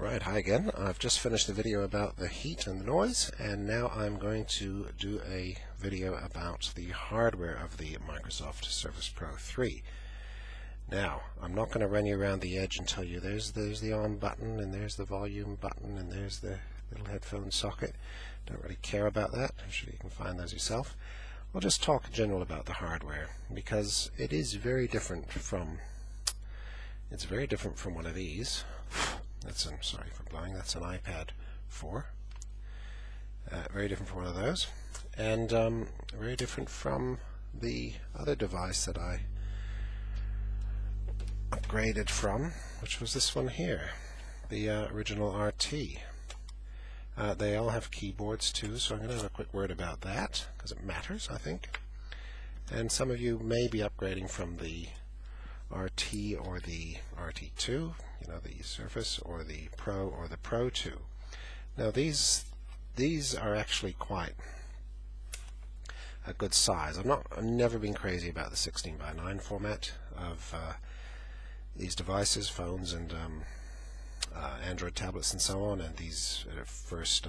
Right, hi again. I've just finished the video about the heat and the noise, and now I'm going to do a video about the hardware of the Microsoft Surface Pro 3. Now, I'm not going to run you around the edge and tell you there's the on button, and there's the volume button, and there's the little headphone socket. Don't really care about that. I'm sure you can find those yourself. I'll just talk in general about the hardware, because it is very different from one of these. Sorry for blowing, that's an iPad 4. Very different from one of those, and very different from the other device that I upgraded from, which was this one here, the original RT. They all have keyboards too, so I'm going to have a quick word about that, because it matters, I think. And some of you may be upgrading from the RT or the Pt.2, you know, the Surface, or the Pro or the Pt.2. Now these are actually quite a good size. I've never been crazy about the 16:9 format of these devices, phones and Android tablets and so on, and these first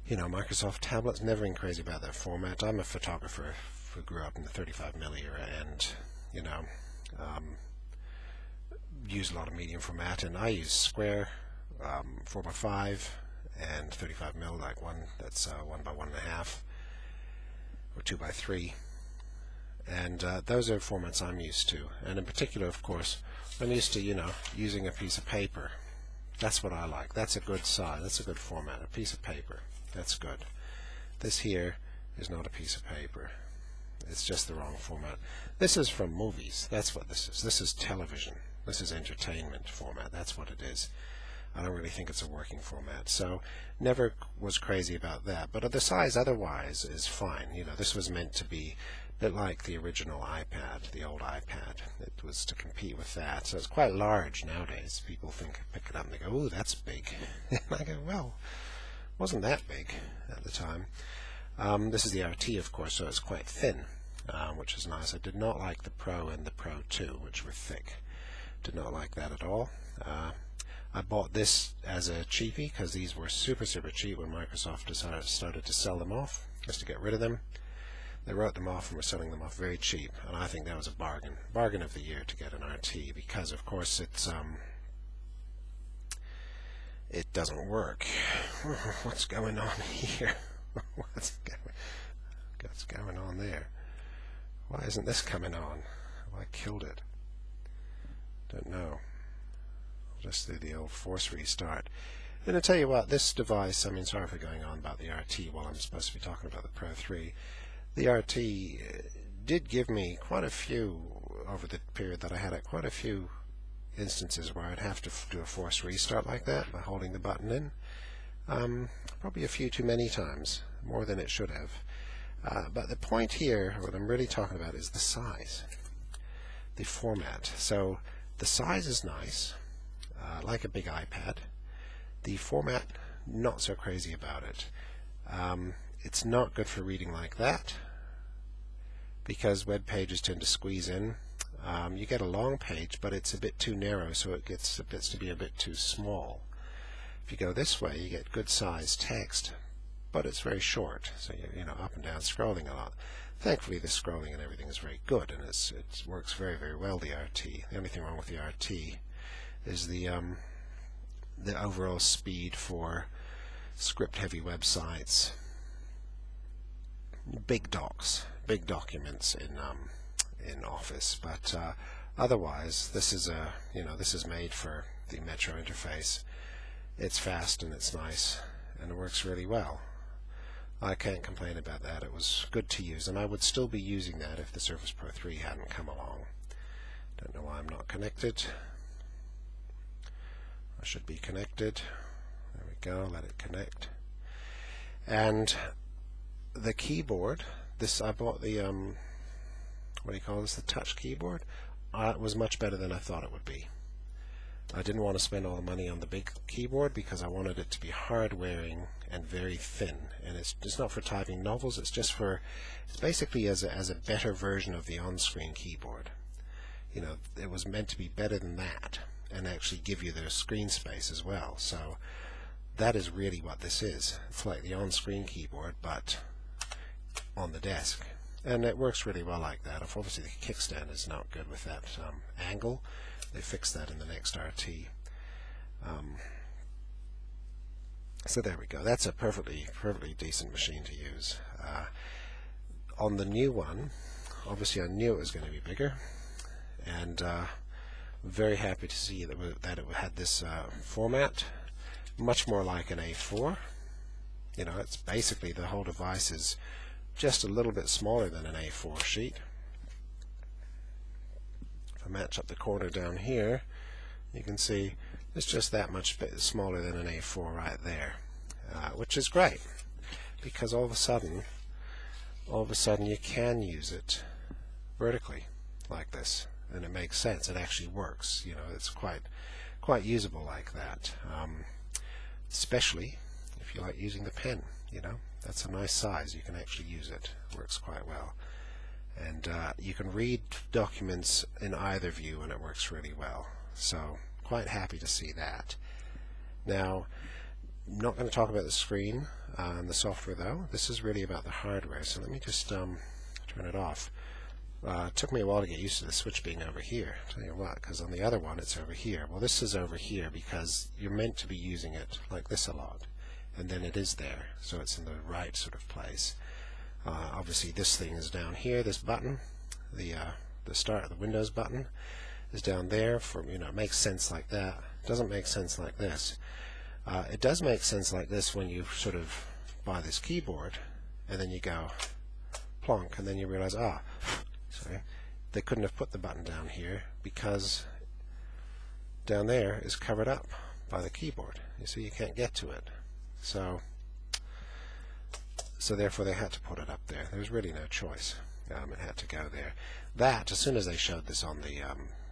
Microsoft tablets. Never been crazy about that format. I'm a photographer who grew up in the 35mm era, and use a lot of medium format, and I use square 4x5 and 35mm, like that's 1 by 1.5 or 2x3, and those are formats I'm used to. And in particular, of course, I'm used to using a piece of paper. That's what I like. That's a good size. That's a good format. A piece of paper. That's good. This here is not a piece of paper. It's just the wrong format. This is from movies. That's what this is. This is television. This is entertainment format. That's what it is. I don't really think it's a working format. So never was crazy about that. But the size otherwise is fine. This was meant to be a bit like the original iPad, the old iPad. It was to compete with that. So it's quite large nowadays. People pick it up and they go, "Ooh, that's big." And I go, "Well, it wasn't that big at the time." This is the RT, of course, so it's quite thin, which is nice. I did not like the Pro and the Pt.2, which were thick. Did not like that at all. I bought this as a cheapie because these were super cheap when Microsoft started to sell them off, just to get rid of them. They wrote them off and were selling them off very cheap, and I think that was a bargain of the year to get an RT, because of course it doesn't work. What's going on here? What's going on there? Why isn't this coming on? Have I killed it? Don't know. I'll just do the old force restart. And I tell you what, this device, sorry for going on about the RT while I'm supposed to be talking about the Pro 3. The RT did give me quite a few, over the period that I had it, quite a few instances where I'd have to do a force restart like that by holding the button in. Probably a few too many times, more than it should have. But the point here, what I'm really talking about, is the size, the format. So the size is nice, like a big iPad. The format, not so crazy about it. It's not good for reading like that, because web pages tend to squeeze in. You get a long page, but it's a bit too narrow, so it gets to be a bit too small. If you go this way, you get good sized text, but it's very short, so you're up and down scrolling a lot. Thankfully, the scrolling and everything is very good, and it works very well, the RT. The only thing wrong with the RT is the overall speed for script-heavy websites, big documents in Office. But otherwise, this is made for the Metro interface. It's fast and it's nice and it works really well. I can't complain about that. It was good to use, and I would still be using that if the Surface Pro 3 hadn't come along. Don't know why I'm not connected. I should be connected. There we go, let it connect. And the keyboard, I bought the what do you call this, the touch keyboard. It was much better than I thought it would be. I didn't want to spend all the money on the big keyboard because I wanted it to be hard-wearing and very thin. And it's not for typing novels. It's basically as a better version of the on-screen keyboard. It was meant to be better than that. and actually give you the screen space as well. So that is really what this is. It's like the on-screen keyboard, but on the desk. And it works really well like that. Obviously the kickstand is not good with that angle. They fixed that in the next RT. So there we go. That's a perfectly decent machine to use. On the new one, obviously I knew it was going to be bigger, and very happy to see that it had this format, much more like an A4. You know, it's basically the whole device is just a little bit smaller than an A4 sheet. If I match up the corner down here, you can see it's just that much smaller than an A4 right there, which is great, because all of a sudden you can use it vertically like this, and it makes sense. It actually works. You know, it's quite usable like that, especially if you like using the pen. You know, that's a nice size. You can actually use it. Works quite well, and you can read documents in either view, and it works really well. So quite happy to see that. Now, I'm not going to talk about the screen and the software though. This is really about the hardware. So let me just turn it off. It took me a while to get used to the switch being over here. I'll tell you what, because on the other one it's over here. Well, this is over here because you're meant to be using it like this a lot, and then it is there, so it's in the right sort of place. Obviously this thing is down here. This button, the start of the Windows button, is down there. For, you know, it makes sense like that. It doesn't make sense like this. It does make sense like this when you sort of buy this keyboard and then you go plonk, and then you realize, sorry, they couldn't have put the button down here because down there is covered up by the keyboard. You see, you can't get to it. So therefore they had to put it up there. There was really no choice. It had to go there. That, as soon as they showed this on the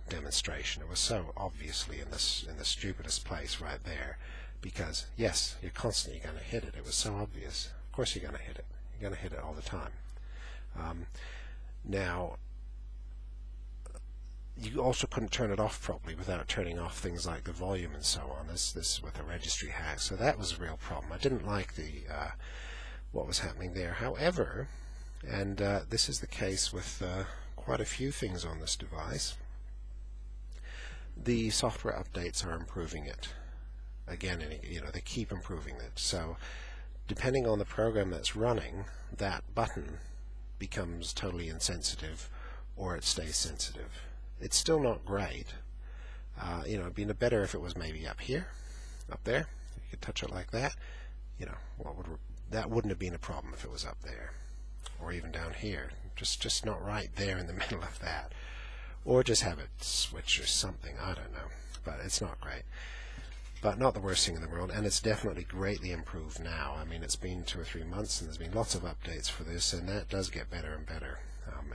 demonstration, it was so obviously in the stupidest place right there, because yes, you're constantly going to hit it. It was so obvious. Of course you're going to hit it. You're going to hit it all the time. Now, you also couldn't turn it off properly without turning off things like the volume and so on. This with a registry hack, so that was a real problem. I didn't like the what was happening there. However, and this is the case with quite a few things on this device, the software updates are improving it. Again, you know, they keep improving it. So depending on the program that's running, that button becomes totally insensitive, or it stays sensitive. It's still not great. You know, it'd be better if it was maybe up here, up there. You could touch it like that. You know, that wouldn't have been a problem if it was up there, or even down here. Just not right there in the middle of that. Or just have it switch or something. I don't know, but it's not great. But not the worst thing in the world, and it's definitely greatly improved now. I mean, it's been 2 or 3 months, and there's been lots of updates for this, and that does get better and better,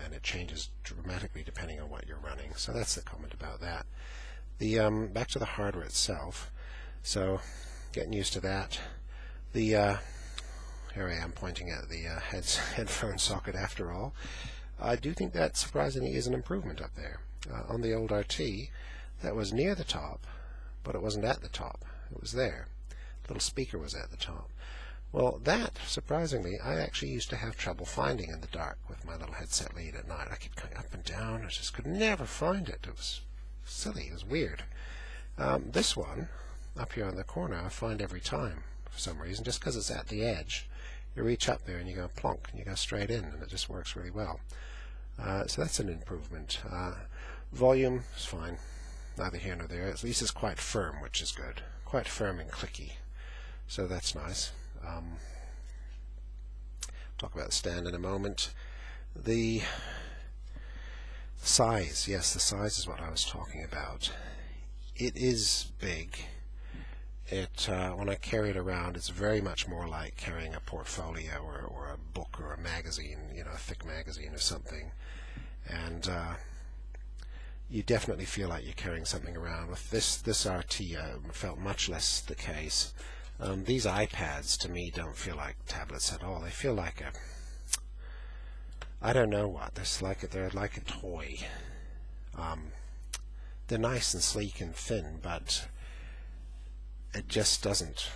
and it changes dramatically depending on what you're running. So that's the comment about that. The back to the hardware itself. So getting used to that. The here I am pointing at the headphone socket. After all, I do think that surprisingly is an improvement up there. On the old RT, that was near the top, but it wasn't at the top. It was there. The little speaker was at the top. Well, that, surprisingly, I actually used to have trouble finding in the dark with my little headset lead at night. I kept going up and down. I just could never find it. It was silly. It was weird. This one, up here on the corner, I find every time for some reason, just because it's at the edge. You reach up there and you go plonk, and you go straight in, and it just works really well. So that's an improvement. Volume is fine. Neither here nor there. At least it's quite firm, which is good. Quite firm and clicky. So that's nice. Talk about the stand in a moment. The size, yes, the size is what I was talking about. It is big. When I carry it around, it's very much more like carrying a portfolio or a book or a magazine, you know, a thick magazine or something. And you definitely feel like you're carrying something around. With this RT, felt much less the case. These iPads, to me, don't feel like tablets at all. They feel like I don't know what. They're like a toy. they're nice and sleek and thin, but it just doesn't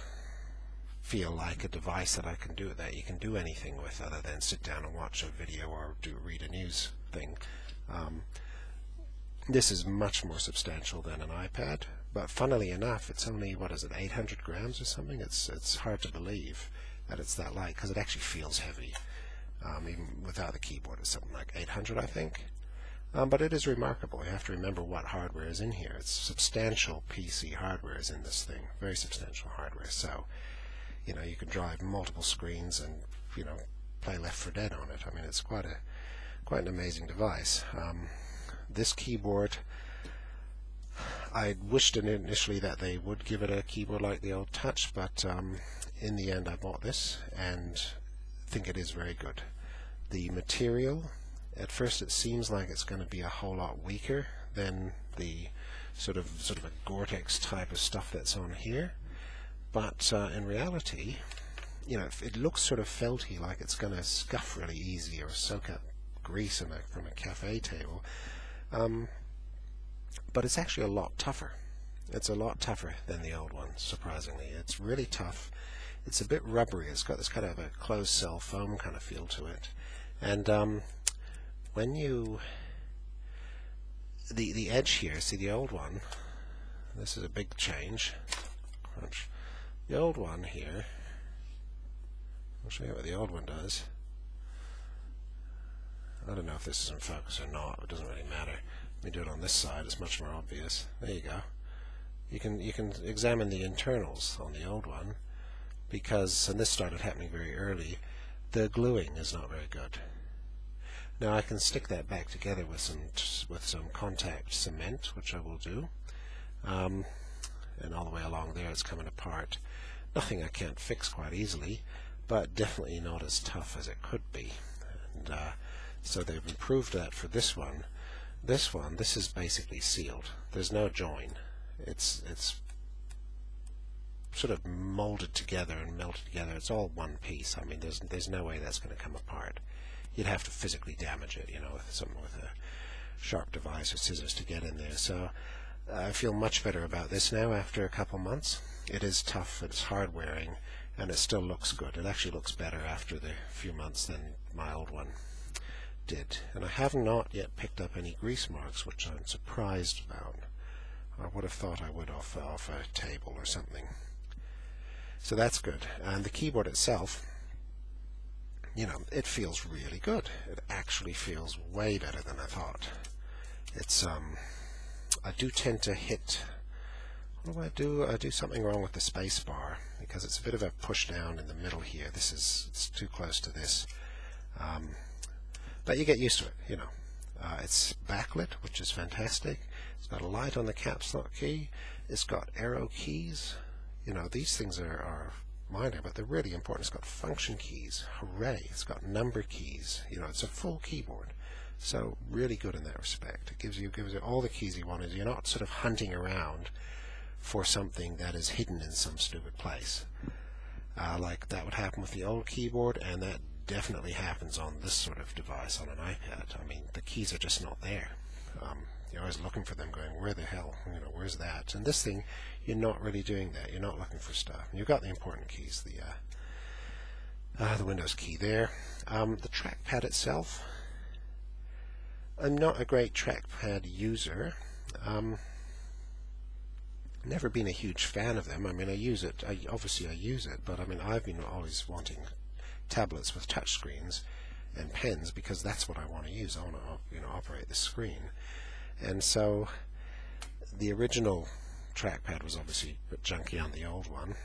feel like a device that I can do that you can do anything with other than sit down and watch a video or read a news thing. This is much more substantial than an iPad, but funnily enough, it's only, what is it, 800 grams or something? It's hard to believe that it's that light, because it actually feels heavy. Even without the keyboard, it's something like 800, I think. But it is remarkable. You have to remember what hardware is in here. It's substantial PC hardware is in this thing, very substantial hardware. So, you know, you can drive multiple screens and, you know, play Left 4 Dead on it. I mean, it's quite an amazing device. This keyboard, I wished initially that they would give it a keyboard like the old Touch, but in the end I bought this and think it is very good. The material, at first it seems like it's going to be a whole lot weaker than the sort of a Gore-Tex type of stuff that's on here, but in reality, you know, it looks sort of felty, like it's going to scuff really easy or soak up grease from a cafe table. But it's actually a lot tougher. It's a lot tougher than the old one, surprisingly. It's really tough. It's a bit rubbery. It's got this kind of a closed cell foam kind of feel to it. And when you... The edge here, see the old one, this is a big change. Crunch. The old one here, I'll show you what the old one does. I don't know if this is in focus or not, it doesn't really matter. Let me do it on this side, it's much more obvious. There you go. You can examine the internals on the old one, because, and this started happening very early, the gluing is not very good. Now I can stick that back together with some contact cement, which I will do, and all the way along there it's coming apart. Nothing I can't fix quite easily, but definitely not as tough as it could be. And so they've improved that for this one. This is basically sealed. There's no join. It's sort of molded together and melted together. It's all one piece. I mean, there's no way that's going to come apart. You'd have to physically damage it, you know, with a sharp device or scissors to get in there. So I feel much better about this now after a couple months. It is tough, it's hard wearing, and it still looks good. It actually looks better after the few months than my old one did. And I have not yet picked up any grease marks, which I'm surprised about. I would have thought I would off a table or something. So that's good. And the keyboard itself, you know, it feels really good. It actually feels way better than I thought. It's I do tend to hit, what do I do? I do something wrong with the space bar, because it's a bit of a push down in the middle here. It's too close to this. But you get used to it, you know. It's backlit, which is fantastic. It's got a light on the caps lock key. It's got arrow keys. You know, these things are minor, but they're really important. It's got function keys. Hooray! It's got number keys. You know, it's a full keyboard. So really good in that respect. It gives you all the keys you want. You're not sort of hunting around for something that is hidden in some stupid place. Like that would happen with the old keyboard, and that definitely happens on this sort of device on an iPad. I mean, the keys are just not there. You're always looking for them, going, where the hell, you know, where's that? And this thing, you're not really doing that. You're not looking for stuff. You've got the important keys, the Windows key there. The trackpad itself, I'm not a great trackpad user. Never been a huge fan of them. I mean, I use it. Obviously, I use it, but I mean, I've been always wanting tablets with touch screens and pens, because that's what I want to use. I want to, you know, operate the screen. And so the original trackpad was obviously a bit junky on the old one,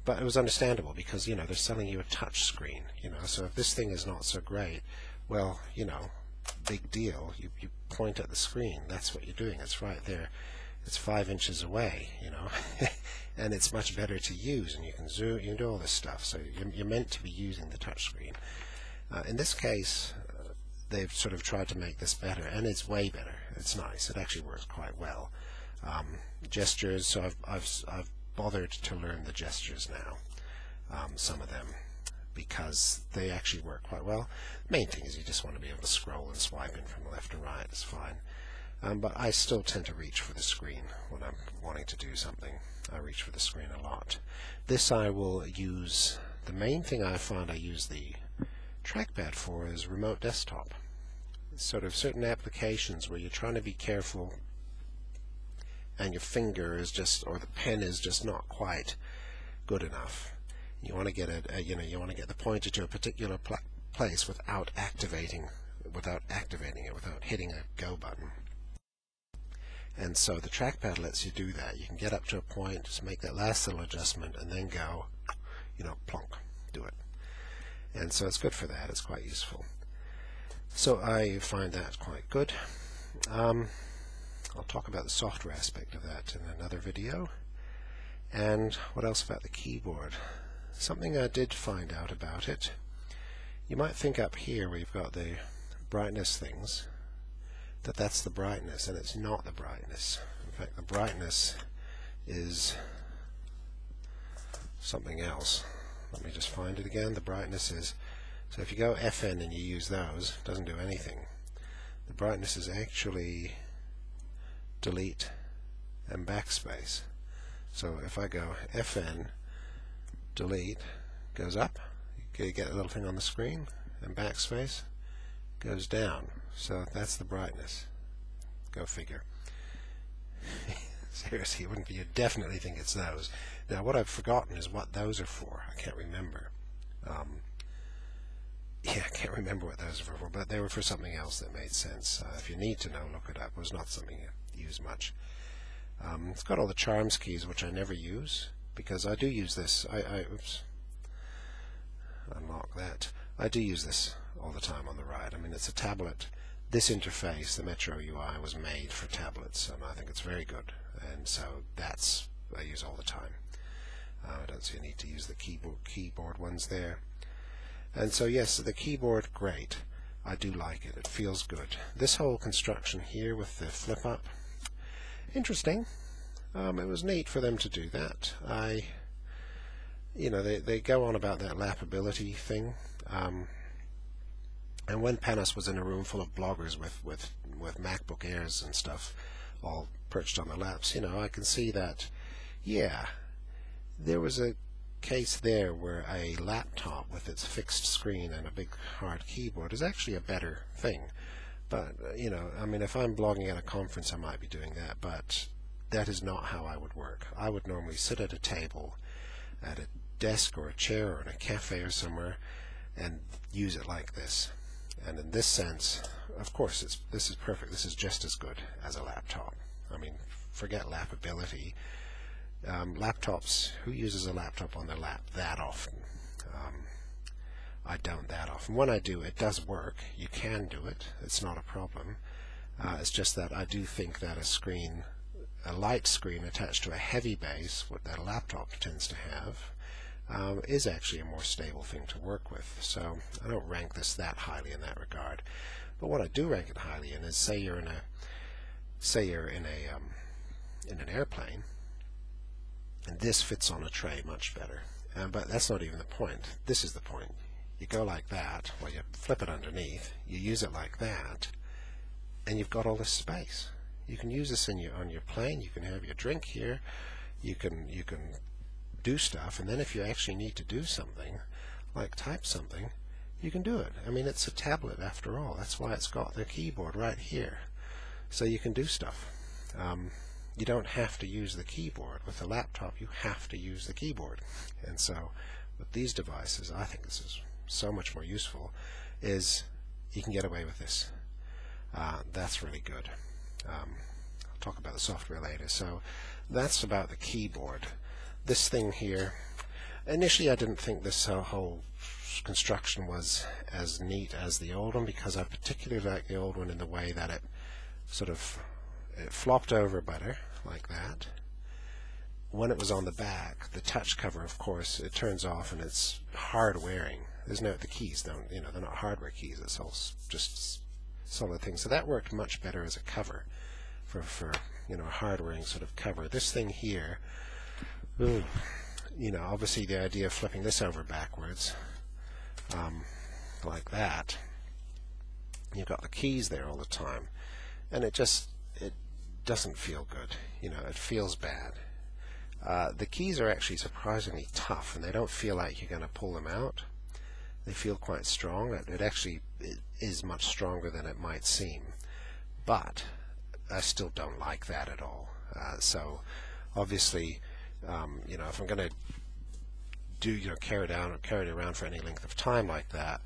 but it was understandable, because, you know, they're selling you a touch screen, you know. So if this thing is not so great, well, you know, big deal. You point at the screen. That's what you're doing. It's right there. It's 5 inches away, you know, and it's much better to use, and you can zoom, you can do all this stuff. So you're meant to be using the touch screen. In this case, they've sort of tried to make this better, and it's way better. It's nice. It actually works quite well. Gestures. So I've bothered to learn the gestures now, some of them, because they actually work quite well. The main thing is you just want to be able to scroll and swipe in from left to right. It's fine. But I still tend to reach for the screen when I'm wanting to do something. I reach for the screen a lot. This I will use, the main thing I find I use the trackpad for is remote desktop. Sort of certain applications where you're trying to be careful and your finger is just, or the pen is just not quite good enough. You want to get it, you want to get the pointer to a particular place without activating it, without hitting a go button. And so the trackpad lets you do that. You can get up to a point, just make that last little adjustment, and then go, plonk, do it. And so it's good for that. It's quite useful. So I find that quite good. I'll talk about the software aspect of that in another video. And what else about the keyboard? Something I did find out about it. You might think up here where you've got the brightness things, that's the brightness, and it's not the brightness. In fact, the brightness is something else. Let me just find it again. The brightness is, so if you go FN and you use those, it doesn't do anything. The brightness is actually delete and backspace. So if I go FN, delete, goes up, you get a little thing on the screen, and backspace goes down. So that's the brightness. Go figure. Seriously, you'd definitely think it's those. Now what I've forgotten is what those are for. I can't remember. Yeah, I can't remember what those were for, but they were for something else that made sense. If you need to know, look it up. It was not something you use much. It's got all the charms keys, which I never use, because I do use this. Oops. Unlock that. I do use this all the time on the ride. I mean, it's a tablet. This interface, the Metro UI, was made for tablets, and I think it's very good. And so that's I use all the time. I don't see a need to use the keyboard ones there. And so yes, the keyboard, great. I do like it. It feels good. This whole construction here with the flip up, interesting. It was neat for them to do that. They go on about that lappability thing. And when Panos was in a room full of bloggers with MacBook Airs and stuff all perched on their laps, I can see that, yeah, there was a case there where a laptop with its fixed screen and a big hard keyboard is actually a better thing. But, I mean, if I'm blogging at a conference, I might be doing that, but that is not how I would work. I would normally sit at a table, at a desk or a chair or in a cafe or somewhere, and use it like this. And in this sense, of course, this is perfect. This is just as good as a laptop. I mean, forget lappability. Laptops, who uses a laptop on their lap that often? I don't that often. When I do, it does work. You can do it. It's not a problem. It's just that I do think that a light screen attached to a heavy base, what that a laptop tends to have, is actually a more stable thing to work with. So I don't rank this that highly in that regard. But what I do rank it highly in is, say you're in an airplane, and this fits on a tray much better. But that's not even the point. This is the point. You go like that, well, you flip it underneath, you use it like that, and you've got all this space. You can use this on your plane. You can have your drink here. You can do stuff, and then if you actually need to do something, like type something, you can do it. I mean, it's a tablet after all. That's why it's got the keyboard right here. So you can do stuff. You don't have to use the keyboard. With a laptop, you have to use the keyboard. And so with these devices, I think this is so much more useful, is you can get away with this. That's really good. I'll talk about the software later. So that's about the keyboard. This thing here, initially I didn't think this whole construction was as neat as the old one, because I particularly like the old one in the way that it sort of flopped over better, like that. When it was on the back, the touch cover, of course, it turns off and it's hard wearing. There's no, the keys don't, they're not hardware keys, it's all just solid things. So that worked much better as a cover for a hard wearing sort of cover. This thing here, obviously the idea of flipping this over backwards, like that, you've got the keys there all the time, and it doesn't feel good. You know, it feels bad. The keys are actually surprisingly tough, and they don't feel like you're going to pull them out. They feel quite strong. It actually is much stronger than it might seem, but I still don't like that at all. So obviously, you know, if I'm going to carry it around for any length of time like that,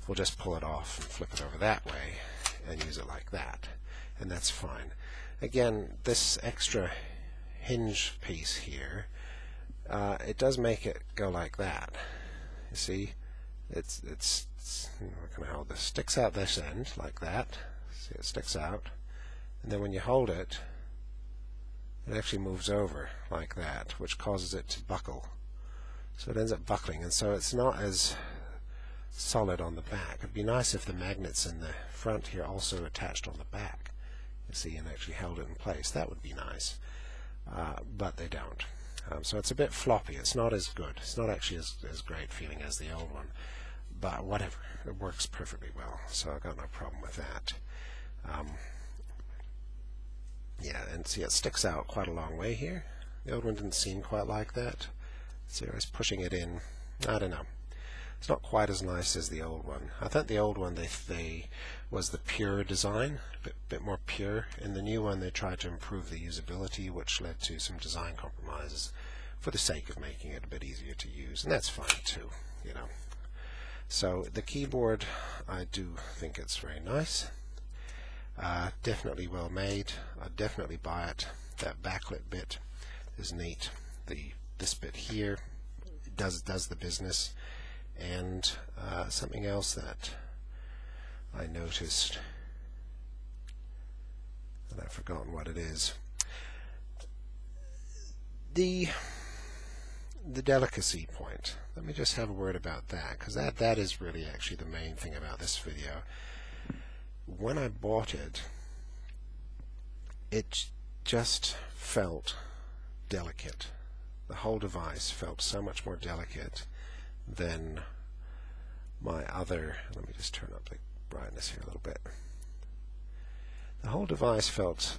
we'll just pull it off and flip it over that way and use it like that, and that's fine. Again, this extra hinge piece here, it does make it go like that. You see, it's how can I hold this? Sticks out this end like that. See, it sticks out, and then when you hold it, it actually moves over like that, which causes it to buckle. So it ends up buckling, and so it's not as solid on the back. It'd be nice if the magnets in the front here also attached on the back, you see, and actually held it in place. That would be nice, but they don't. So it's a bit floppy. It's not as good. It's not actually as great feeling as the old one, but whatever. It works perfectly well, so I've got no problem with that. Yeah, and see, it sticks out quite a long way here. The old one didn't seem quite like that. See, I was pushing it in. I don't know. It's not quite as nice as the old one. I thought the old one they was the pure design, a bit more pure. In the new one, they tried to improve the usability, which led to some design compromises for the sake of making it a bit easier to use, and that's fine too, you know. So the keyboard, I do think it's very nice. Definitely well made. I'd definitely buy it. That backlit bit is neat. This bit here does the business. And something else that I noticed, and I've forgotten what it is. The delicacy point. Let me just have a word about that, because that is really actually the main thing about this video. When I bought it, it just felt delicate. The whole device felt so much more delicate than my other. Let me just turn up the brightness here a little bit. The whole device felt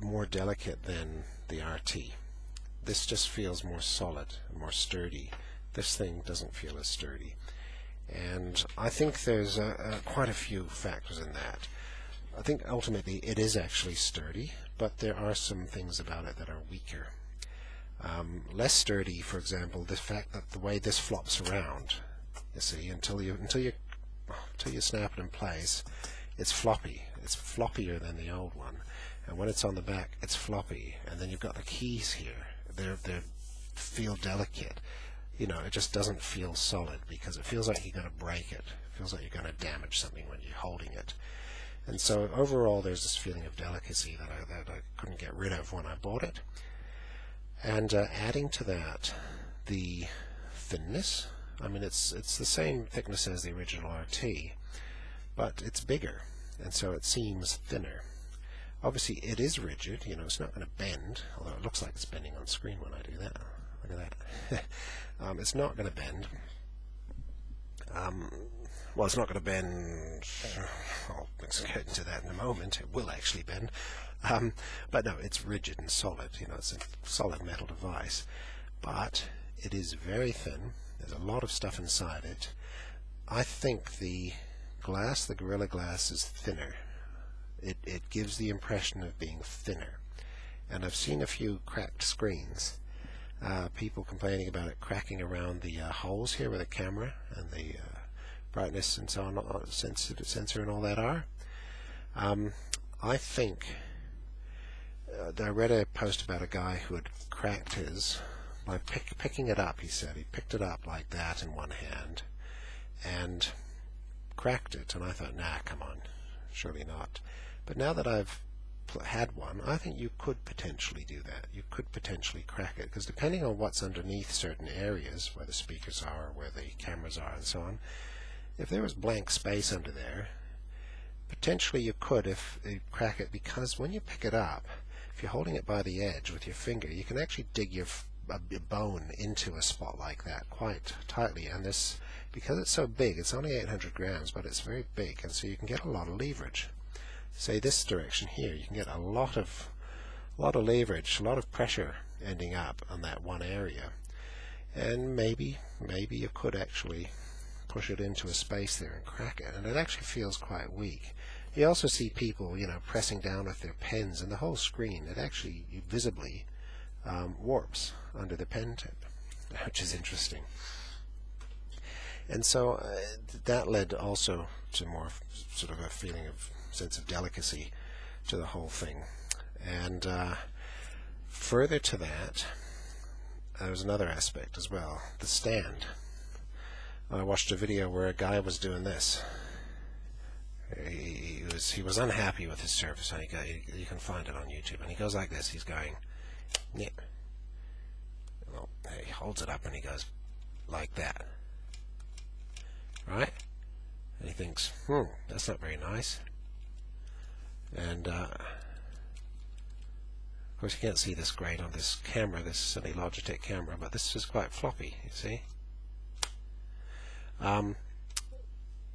more delicate than the RT. This just feels more solid and more sturdy. This thing doesn't feel as sturdy. And I think there's quite a few factors in that. I think ultimately it is actually sturdy, but there are some things about it that are weaker. Less sturdy, for example, the fact that the way this flops around, you see, until you snap it in place, it's floppy. It's floppier than the old one, and when it's on the back, it's floppy. And then you've got the keys here; they feel delicate. You know, it just doesn't feel solid because it feels like you're going to break it. It feels like you're going to damage something when you're holding it. And so overall, there's this feeling of delicacy that I couldn't get rid of when I bought it. And adding to that the thinness. I mean, it's the same thickness as the original RT, but it's bigger, and so it seems thinner. Obviously, it is rigid. You know, it's not going to bend, although it looks like it's bending on screen when I do that. Look at that. It's not going to bend. Well, it's not going to bend. I'll get into that in a moment. It will actually bend. But no, it's rigid and solid. You know, it's a solid metal device. But it is very thin. There's a lot of stuff inside it. I think the glass, the Gorilla Glass, is thinner. It gives the impression of being thinner. And I've seen a few cracked screens. People complaining about it cracking around the holes here where the camera and the brightness and so on, sensor and all that are. I think I read a post about a guy who had cracked his by picking it up. He said he picked it up like that in one hand and cracked it, and I thought, nah, come on, surely not. But now that I've had one, I think you could potentially do that. You could potentially crack it, because depending on what's underneath certain areas, where the speakers are, where the cameras are, and so on, if there was blank space under there, potentially you could if you crack it, because when you pick it up, if you're holding it by the edge with your finger, you can actually dig your bone into a spot like that quite tightly. And this, because it's so big, it's only 800 grams, but it's very big, and so you can get a lot of leverage. say this direction here, you can get a lot of leverage, a lot of pressure ending up on that one area, and maybe you could actually push it into a space there and crack it, and it actually feels quite weak. You also see people, pressing down with their pens, and the whole screen, it actually visibly warps under the pen tip, which is interesting. And so that led also to more sort of a feeling of sense of delicacy to the whole thing. And further to that, there was another aspect as well, the stand. I watched a video where a guy was doing this. He was unhappy with his surface, and you can find it on YouTube, and he goes like this. He's going, yeah. Well, he holds it up and he goes like that, right? And he thinks, that's not very nice. And of course you can't see this great on this camera, this silly Logitech camera, but this is quite floppy, you see. And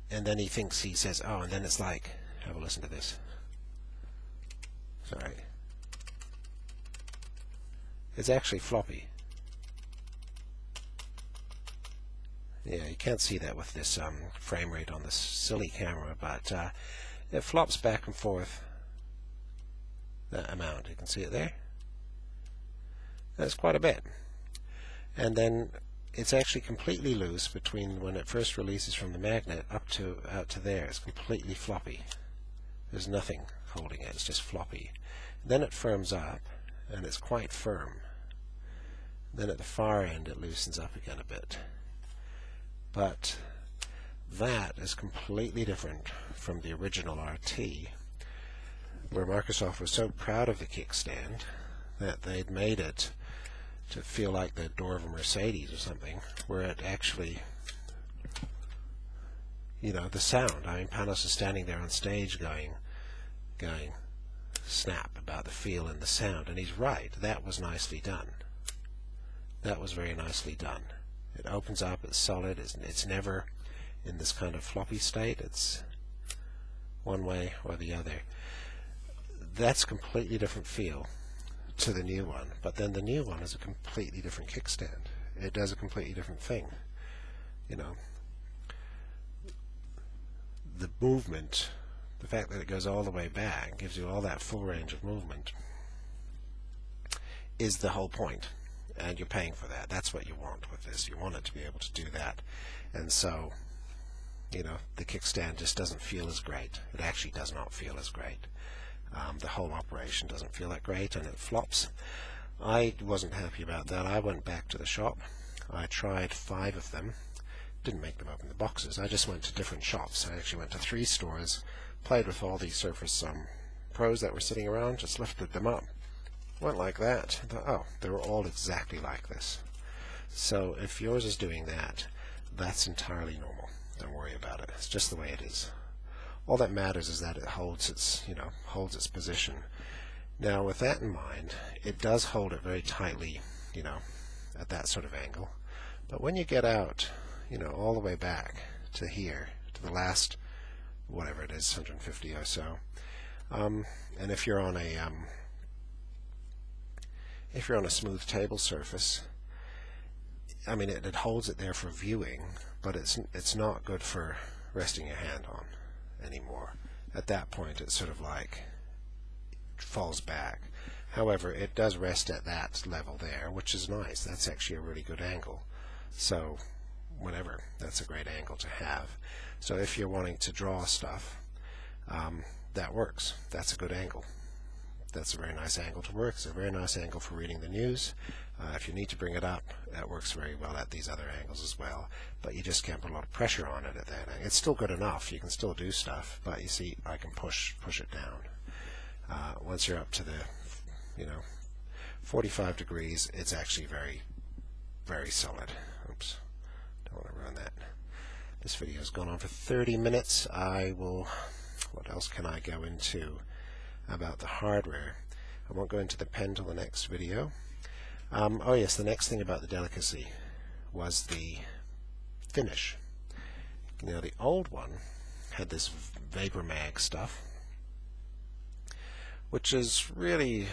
then he says, oh, and then it's like, have a listen to this. Sorry. It's actually floppy. Yeah, you can't see that with this frame rate on this silly camera, but it flops back and forth that amount. You can see it there. That's quite a bit. And then it's actually completely loose between when it first releases from the magnet out to there. It's completely floppy. There's nothing holding it. It's just floppy. Then it firms up, and it's quite firm. Then at the far end it loosens up again a bit. But that is completely different from the original RT, where Microsoft was so proud of the kickstand that they'd made it to feel like the door of a Mercedes or something, where it actually, the sound. I mean, Panos is standing there on stage going snap about the feel and the sound, and he's right. That was nicely done. That was very nicely done. It opens up, it's solid, it's never in this kind of floppy state. It's one way or the other. That's a completely different feel to the new one, but then the new one is a completely different kickstand. It does a completely different thing. The movement, the fact that it goes all the way back, gives you all that full range of movement, is the whole point, and you're paying for that. That's what you want with this. You want it to be able to do that. And so, the kickstand just doesn't feel as great. It actually does not feel as great. The whole operation doesn't feel that great, and it flops. I wasn't happy about that. I went back to the shop. I tried 5 of them. Didn't make them open the boxes. I just went to different shops. I actually went to 3 stores, played with all these Surface Pros that were sitting around, just lifted them up. Went like that. I thought, oh, they were all exactly like this. So if yours is doing that, that's entirely normal. Don't worry about it. It's just the way it is. All that matters is that it holds its position. Now, with that in mind, it does hold it very tightly, at that sort of angle. But when you get out, all the way back to here, to the last, whatever it is, 150 or so, and if you're on a smooth table surface, I mean, it holds it there for viewing, but it's not good for resting your hand on anymore. At that point, it sort of like falls back. However, it does rest at that level there, which is nice. That's actually a really good angle. So whatever, that's a great angle to have. So if you're wanting to draw stuff, that works. That's a good angle. That's a very nice angle to work. It's a very nice angle for reading the news. If you need to bring it up, that works very well at these other angles as well. But you just can't put a lot of pressure on it at that angle. It's still good enough. You can still do stuff, but you see, I can push it down. Once you're up to the 45 degrees, it's actually very, very solid. Oops, don't want to ruin that. This video has gone on for 30 minutes. What else can I go into about the hardware? I won't go into the pen till the next video. Oh yes, the next thing about the delicacy was the finish. The old one had this vapor mag stuff, which is really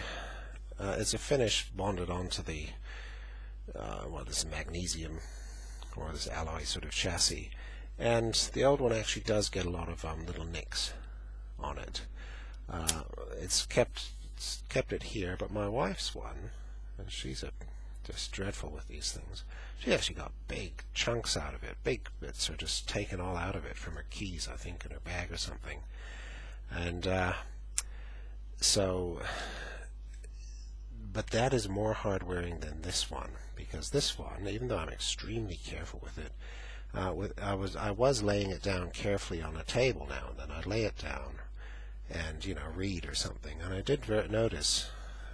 it's a finish bonded onto the this magnesium or this alloy sort of chassis, and the old one actually does get a lot of little nicks on it. It's kept it here, but my wife's one, and she's just dreadful with these things. She actually got big chunks out of it. Big bits are just taken all out of it from her keys, I think, in her bag or something. And but that is more hard wearing than this one, because this one, even though I'm extremely careful with it, I was laying it down carefully on a table now and then. I'd lay it down and read or something, and I did notice,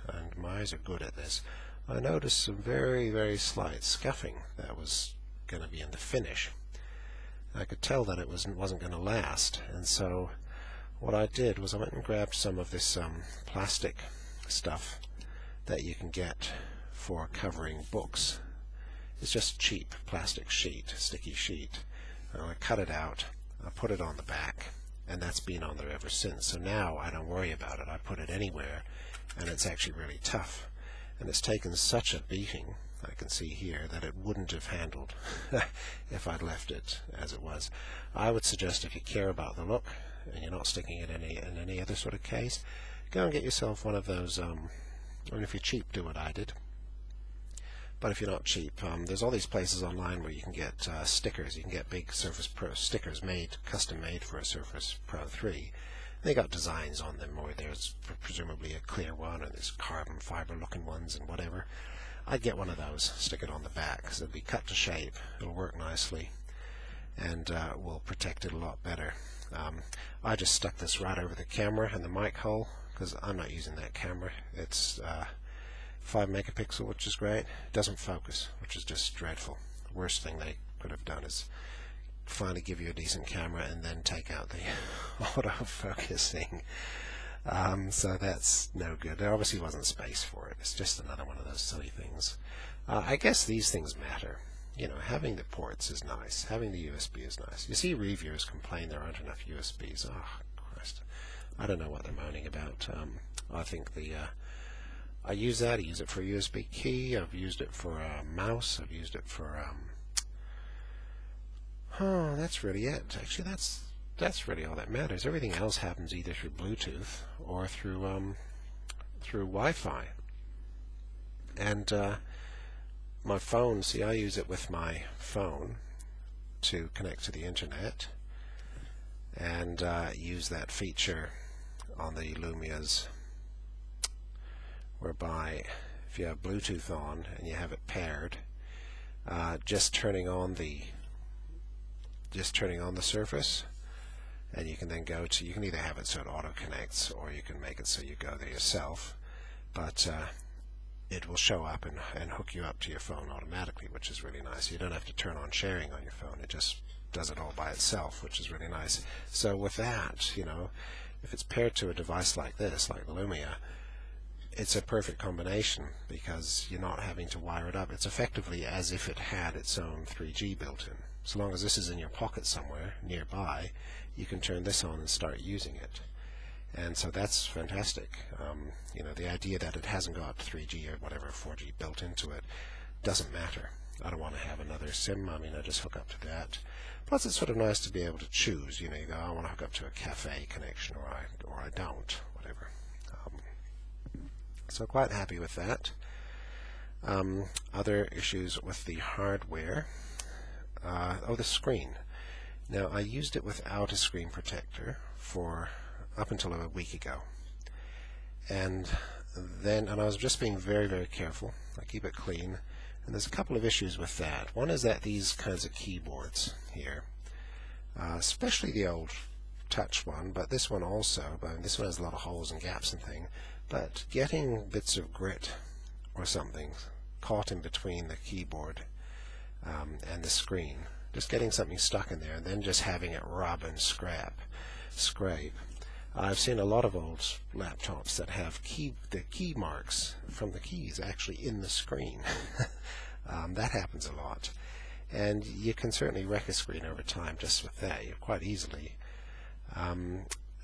and my eyes are good at this, I noticed some very, very slight scuffing that was going to be in the finish. I could tell that it wasn't going to last, and so what I did was I went and grabbed some of this plastic stuff that you can get for covering books. It's just cheap plastic sheet, sticky sheet. And I cut it out, I put it on the back, and that's been on there ever since. So now I don't worry about it. I put it anywhere, and it's actually really tough. And it's taken such a beating, I can see here, that it wouldn't have handled if I'd left it as it was. I would suggest, if you care about the look and you're not sticking it in any other sort of case, go and get yourself one of those, or if you're cheap, do what I did. But if you're not cheap, there's all these places online where you can get stickers. You can get big Surface Pro stickers custom made for a Surface Pro 3. They got designs on them, or there's presumably a clear one, or there's carbon fiber looking ones and whatever. I'd get one of those, stick it on the back, because it'll be cut to shape, it'll work nicely, and will protect it a lot better. I just stuck this right over the camera and the mic hole, because I'm not using that camera. It's 5 megapixel, which is great. It doesn't focus, which is just dreadful. The worst thing they could have done is finally give you a decent camera and then take out the auto-focusing. So that's no good. There obviously wasn't space for it. It's just another one of those silly things. I guess these things matter. Having the ports is nice. Having the USB is nice. You see reviewers complain there aren't enough USBs. Oh, Christ. I don't know what they're moaning about. I think I use that. I use it for a USB key. I've used it for a mouse. I've used it for oh, that's really it. Actually, that's really all that matters. Everything else happens either through Bluetooth or through Wi-Fi. And my phone, see, I use it with my phone to connect to the internet, and use that feature on the Lumias whereby if you have Bluetooth on and you have it paired, just turning on the Surface, and you can then go to, you can either have it so it auto connects, or you can make it so you go there yourself, but it will show up and hook you up to your phone automatically, which is really nice. You don't have to turn on sharing on your phone. It just does it all by itself, which is really nice. So with that, if it's paired to a device like this, like the Lumia, it's a perfect combination, because you're not having to wire it up. It's effectively as if it had its own 3G built in. So long as this is in your pocket somewhere nearby, you can turn this on and start using it. And so that's fantastic. The idea that it hasn't got 3G or whatever 4G built into it doesn't matter. I don't want to have another SIM. I just hook up to that. Plus, it's sort of nice to be able to choose. You go, I want to hook up to a cafe connection, or I don't, whatever. So quite happy with that. Other issues with the hardware. The screen. Now, I used it without a screen protector for up until a week ago, and I was just being very, very careful. I keep it clean, and there's a couple of issues with that. One is that these kinds of keyboards here, especially the old touch one, but this one also, this one has a lot of holes and gaps and things, but getting bits of grit or something caught in between the keyboard and the screen, just getting something stuck in there and then just having it rub and scrape. I've seen a lot of old laptops that have the key marks from the keys actually in the screen. That happens a lot, and you can certainly wreck a screen over time just with that, quite easily.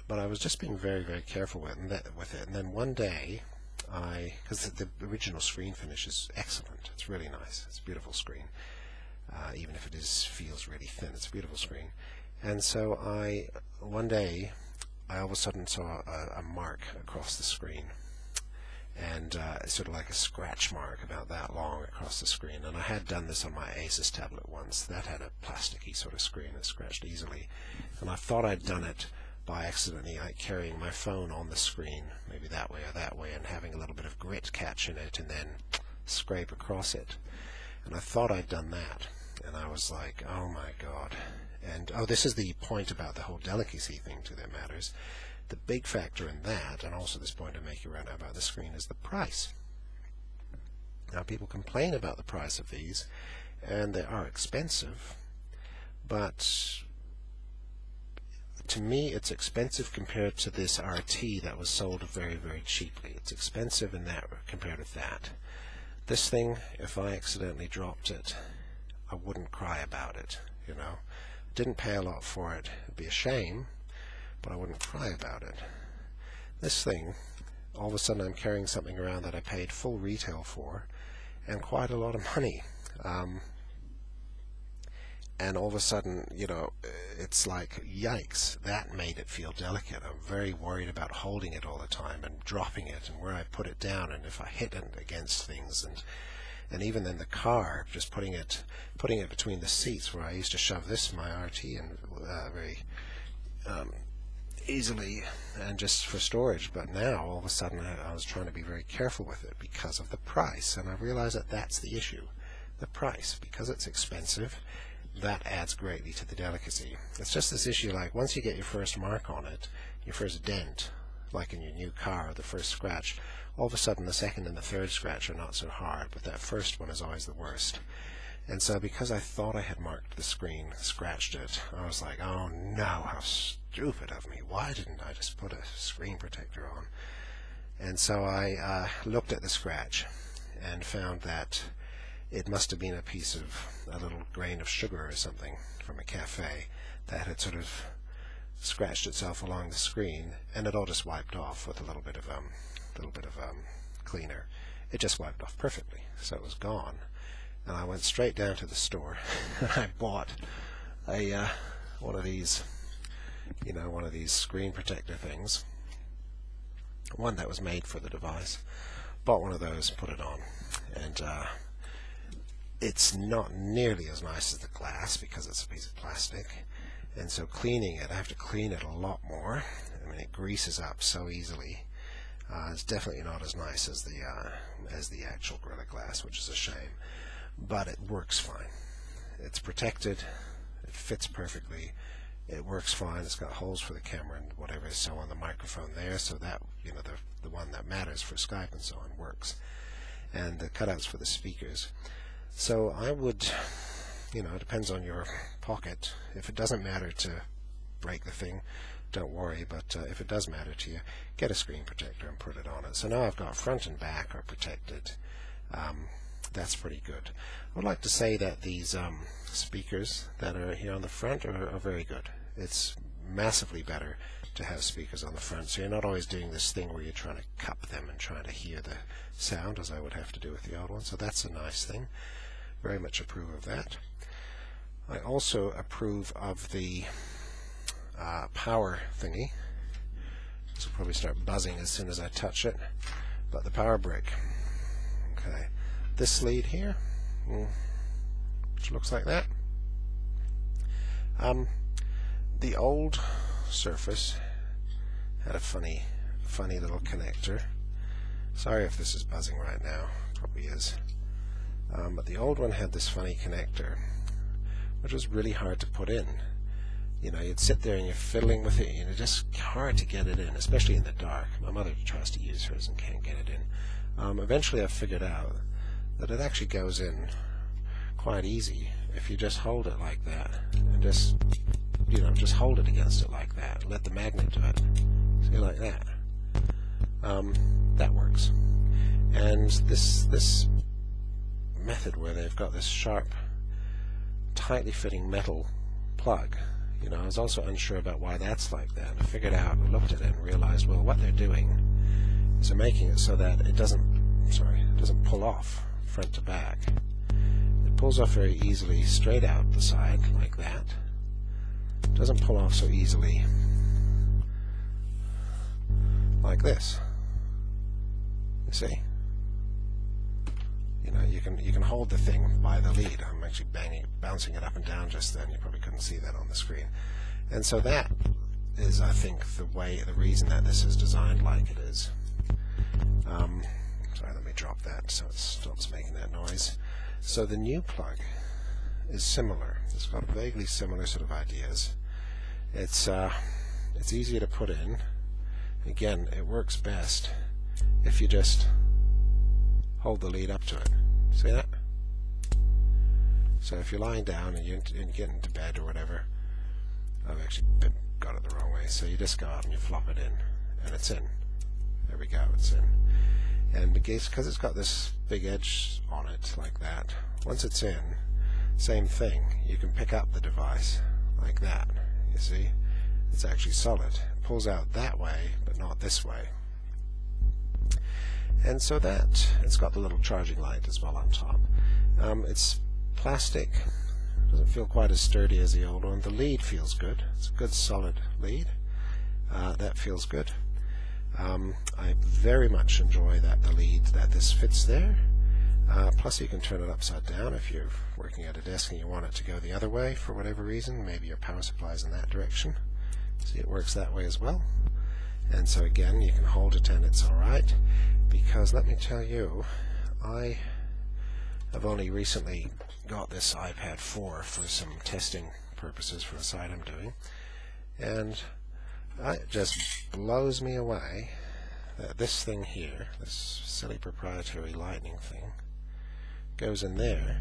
but I was just being very, very careful with it. And then one day, because the original screen finish is excellent. It's really nice. It's a beautiful screen. Even if it feels really thin, it's a beautiful screen. And so one day, I all of a sudden saw a mark across the screen. And sort of like a scratch mark about that long across the screen. And I had done this on my Asus tablet once. That had a plasticky sort of screen that scratched easily. And I thought I'd done it by accidentally carrying my phone on the screen, maybe that way or that way, and having a little bit of grit catch in it and then scrape across it. And I thought I'd done that. And I was like, oh my God. And this is the point about the whole delicacy thing too that matters. The big factor in that, and also this point I'm making right now about the screen, is the price. Now, people complain about the price of these, and they are expensive, but to me it's expensive compared to this RT that was sold very, very cheaply. It's expensive in that compared with that. This thing, if I accidentally dropped it, I wouldn't cry about it, you know. Didn't pay a lot for it. It'd be a shame, but I wouldn't cry about it. This thing, all of a sudden I'm carrying something around that I paid full retail for, and quite a lot of money. And all of a sudden, you know, it's like, yikes, that made it feel delicate. I'm very worried about holding it all the time and dropping it and where I put it down and if I hit it against things, and even in the car, just putting it between the seats where I used to shove this in my RT and very easily and just for storage. But now all of a sudden I was trying to be very careful with it because of the price, and I realized that that's the issue, the price. Because it's expensive, that adds greatly to the delicacy. It's just this issue, like once you get your first mark on it, your first dent, like in your new car, the first scratch, all of a sudden the second and the third scratch are not so hard, but that first one is always the worst. And so because I thought I had marked the screen, scratched it, I was like, oh no, how stupid of me. Why didn't I just put a screen protector on? And so I looked at the scratch and found that it must have been a little grain of sugar or something from a cafe that had sort of scratched itself along the screen, and it all just wiped off with a little bit of cleaner. It just wiped off perfectly, so it was gone. And I went straight down to the store and I bought one of these screen protector things, one that was made for the device. Bought one of those, put it on, and it's not nearly as nice as the glass because it's a piece of plastic, and so cleaning it, I have to clean it a lot more. I mean, it greases up so easily. It's definitely not as nice as the actual Gorilla Glass, which is a shame, but it works fine. It's protected, it fits perfectly, it works fine. It's got holes for the camera and whatever is so on the microphone there, so that, you know, the one that matters for Skype and so on works, and the cutouts for the speakers. So I would, you know, it depends on your pocket. If it doesn't matter to break the thing, don't worry, but if it does matter to you, get a screen protector and put it on it. So now I've got front and back are protected. That's pretty good. I would like to say that these speakers that are here on the front are very good. It's massively better to have speakers on the front, so you're not always doing this thing where you're trying to cup them and trying to hear the sound, as I would have to do with the old one. So that's a nice thing. Very much approve of that. I also approve of the power thingy. This will probably start buzzing as soon as I touch it, but the power brick. Okay, this lead here, which looks like that. The old Surface had a funny little connector. Sorry if this is buzzing right now, probably is. But the old one had this funny connector, which was really hard to put in. You know, you'd sit there and you're fiddling with it, and it's just hard to get it in, especially in the dark. My mother tries to use hers and can't get it in. Eventually I figured out that it actually goes in quite easy if you just hold it like that, and just, you know, just hold it against it like that, let the magnet do it. See, like that. That works. And this method where they've got this sharp, tightly fitting metal plug, You know, I was also unsure about why that's like that. I figured out, looked at it, and realized, well, what they're doing is they're making it so that it doesn't pull off front to back. It pulls off very easily straight out the side like that. It doesn't pull off so easily like this. You see? You know, you can hold the thing by the lead. I'm actually bouncing it up and down just then. You probably couldn't see that on the screen. And so that is, I think, the reason that this is designed like it is. Sorry, let me drop that so it stops making that noise. So the new plug is similar. It's got vaguely similar sort of ideas. It's easier to put in. Again, it works best if you just hold the lead up to it. See that? So if you're lying down and you're getting to bed or whatever, I've actually got it the wrong way. So you just go up and you flop it in, and it's in. There we go, it's in. And because it's got this big edge on it like that, once it's in, same thing. You can pick up the device like that. You see? It's actually solid. It pulls out that way, but not this way. And so that, it's got the little charging light as well on top. It's plastic. It doesn't feel quite as sturdy as the old one. The lead feels good. It's a good solid lead. That feels good. I very much enjoy that this fits there. Plus you can turn it upside down if you're working at a desk and you want it to go the other way for whatever reason. Maybe your power supply is in that direction. See, it works that way as well. And so again, you can hold it and it's alright, because let me tell you, I have only recently got this iPad 4 for some testing purposes for a site I'm doing, and it just blows me away that this thing here, this silly proprietary lightning thing, goes in there.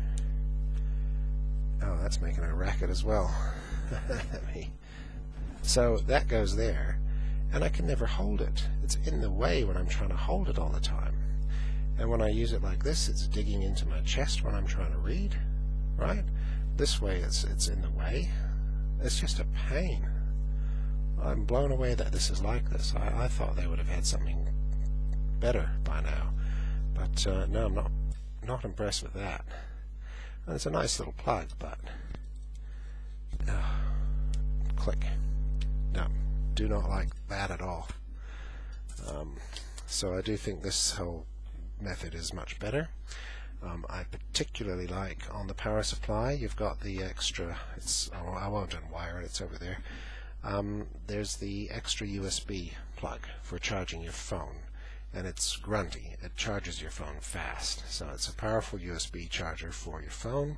Oh, that's making a racket as well. So that goes there, and I can never hold it. It's in the way when I'm trying to hold it all the time. And when I use it like this, it's digging into my chest when I'm trying to read, right? This way it's in the way. It's just a pain. I'm blown away that this is like this. I thought they would have had something better by now. But no, I'm not impressed with that. And it's a nice little plug, but click. No, do not like that at all. So I do think this whole method is much better. I particularly like on the power supply, you've got the extra, I won't unwire it, it's over there. There's the extra USB plug for charging your phone, and it's grunty. It charges your phone fast. So it's a powerful USB charger for your phone,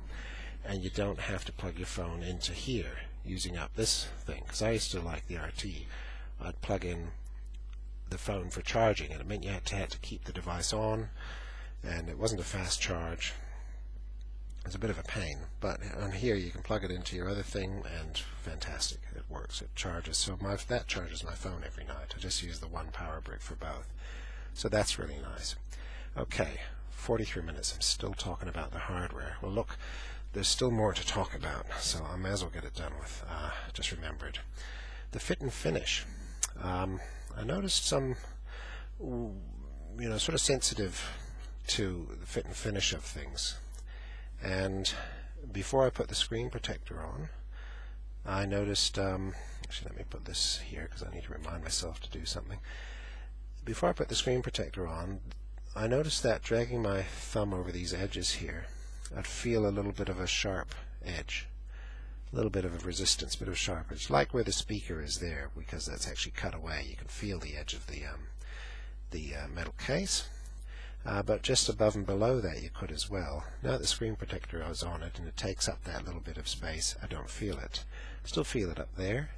and you don't have to plug your phone into here using up this thing, because I used to like the RT. I'd plug in the phone for charging, and it meant you had to keep the device on, and it wasn't a fast charge. It's a bit of a pain, but on here you can plug it into your other thing, and fantastic, it works, it charges. So that charges my phone every night. I just use the one power brick for both, so that's really nice. Okay, 43 minutes. I'm still talking about the hardware. Well, look, there's still more to talk about, so I may as well get it done with. Just remembered the fit and finish. I noticed some, sort of sensitive to the fit and finish of things. And before I put the screen protector on, I noticed, actually let me put this here because I need to remind myself to do something. Before I put the screen protector on, I noticed that dragging my thumb over these edges here, I'd feel a little bit of a sharp edge, a little bit of a resistance, a bit of a sharp edge, like where the speaker is there, because that's actually cut away. You can feel the edge of the metal case. But just above and below that you could as well. Now that the screen protector is on it and it takes up that little bit of space, I don't feel it. Still feel it up there.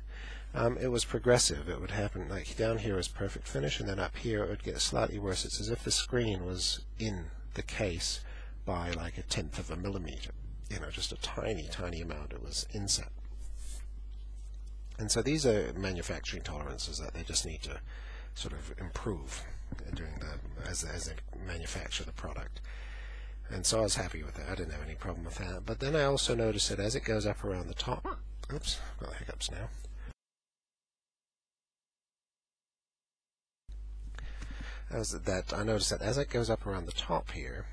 It was progressive. It would happen like down here was perfect finish, and then up here it would get slightly worse. It's as if the screen was in the case by like 1/10 of a millimeter. Just a tiny, tiny amount. It was inset. And so these are manufacturing tolerances that they just need to sort of improve as they manufacture the product. And so I was happy with that. I didn't have any problem with that. But then I also noticed that as it goes up around the top, Oops, got the hiccups now. I noticed that as it goes up around the top here,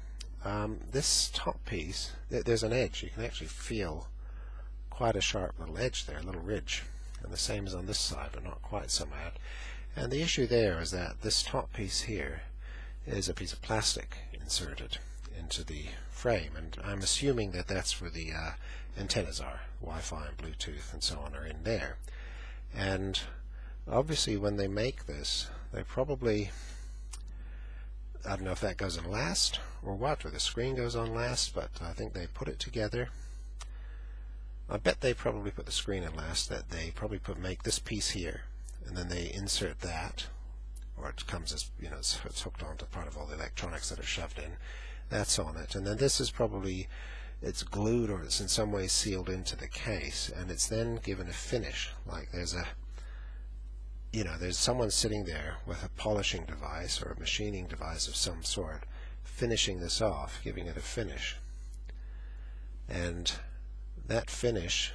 this top piece, there's an edge. You can actually feel quite a sharp little edge there, a little ridge. And the same is on this side, but not quite so bad. And the issue there is that this top piece here is a piece of plastic inserted into the frame, and I'm assuming that that's where the antennas are. Wi-Fi and Bluetooth and so on are in there. And obviously when they make this, they probably, I don't know if that goes in last or what, or the screen goes on last, but I think they put it together. I bet they probably put the screen in last, that they probably make this piece here, and then they insert that, or it comes as, you know, it's hooked onto part of all the electronics that are shoved in. That's on it, and then this is probably, it's glued or it's in some way sealed into the case, and it's then given a finish. Like there's a, you know, there's someone sitting there with a polishing device or a machining device of some sort, finishing this off, giving it a finish. And that finish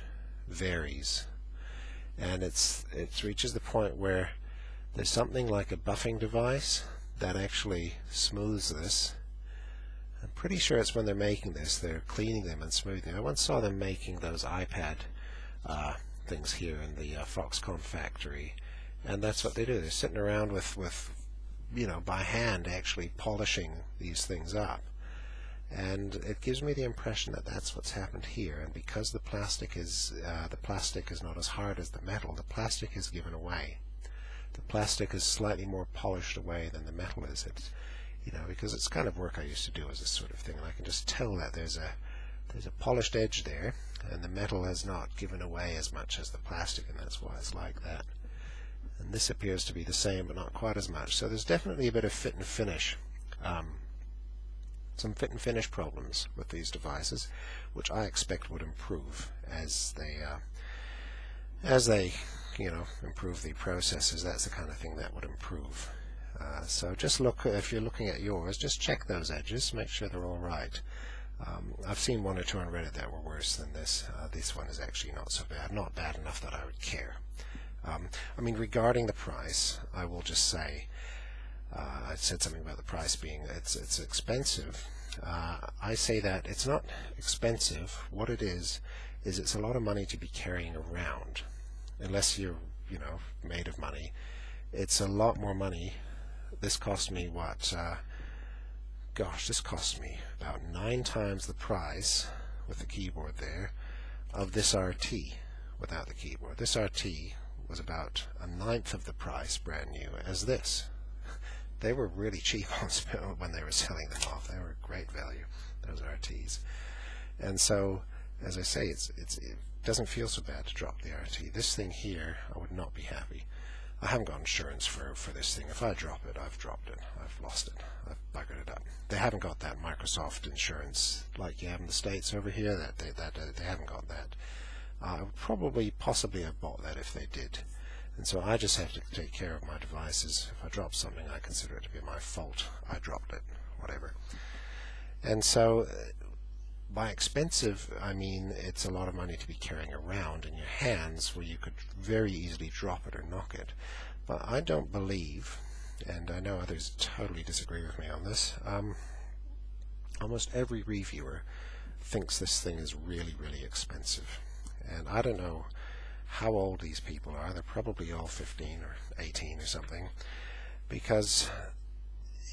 varies, and it reaches the point where there's something like a buffing device that actually smooths this. I'm pretty sure it's when they're making this, they're cleaning them and smoothing. I once saw them making those iPad things here in the Foxconn factory, and that's what they do. They're sitting around with you know, by hand actually polishing these things up. And it gives me the impression that that's what's happened here, and because the plastic is not as hard as the metal, the plastic is given away. The plastic is slightly more polished away than the metal is. It's, you know, because it's kind of work I used to do as this sort of thing, and I can just tell that there's a polished edge there, and the metal has not given away as much as the plastic, and that's why it's like that. And this appears to be the same, but not quite as much. So there's definitely a bit of fit and finish. Some fit and finish problems with these devices, which I expect would improve as they you know, improve the processors. That's the kind of thing that would improve. So just look, if you're looking at yours, just check those edges, make sure they're all right. I've seen one or two on Reddit that were worse than this. This one is actually not so bad, not bad enough that I would care. I mean, regarding the price, I will just say, I said something about the price being, it's expensive. I say that it's not expensive. What it is it's a lot of money to be carrying around. Unless you're, you know, made of money. It's a lot more money. This cost me what? Gosh, this cost me about 9 times the price with the keyboard there of this RT without the keyboard. This RT was about 1/9 of the price, brand new, as this. They were really cheap on when they were selling them off. They were great value, those RTs. And so, as I say, it doesn't feel so bad to drop the RT. This thing here, I would not be happy. I haven't got insurance for this thing. If I drop it, I've dropped it. I've lost it. I've buggered it up. They haven't got that Microsoft insurance like you have in the States over here. They haven't got that. I would probably, possibly have bought that if they did. And so I just have to take care of my devices. If I drop something, I consider it to be my fault. I dropped it, whatever. And so, by expensive, I mean it's a lot of money to be carrying around in your hands where you could very easily drop it or knock it. But I don't believe, and I know others totally disagree with me on this, almost every reviewer thinks this thing is really, really expensive. And I don't know how old these people are. They're probably all 15 or 18 or something, because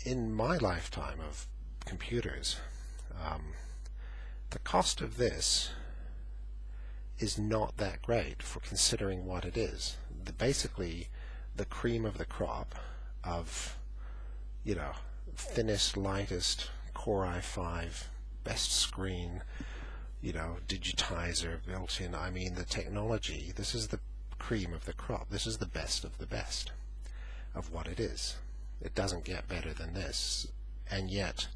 in my lifetime of computers, the cost of this is not that great for considering what it is. Basically the cream of the crop of, you know, thinnest, lightest Core i5, best screen, you know, digitizer built in. I mean, the technology, this is the cream of the crop. This is the best of the best of what it is. It doesn't get better than this. And yet,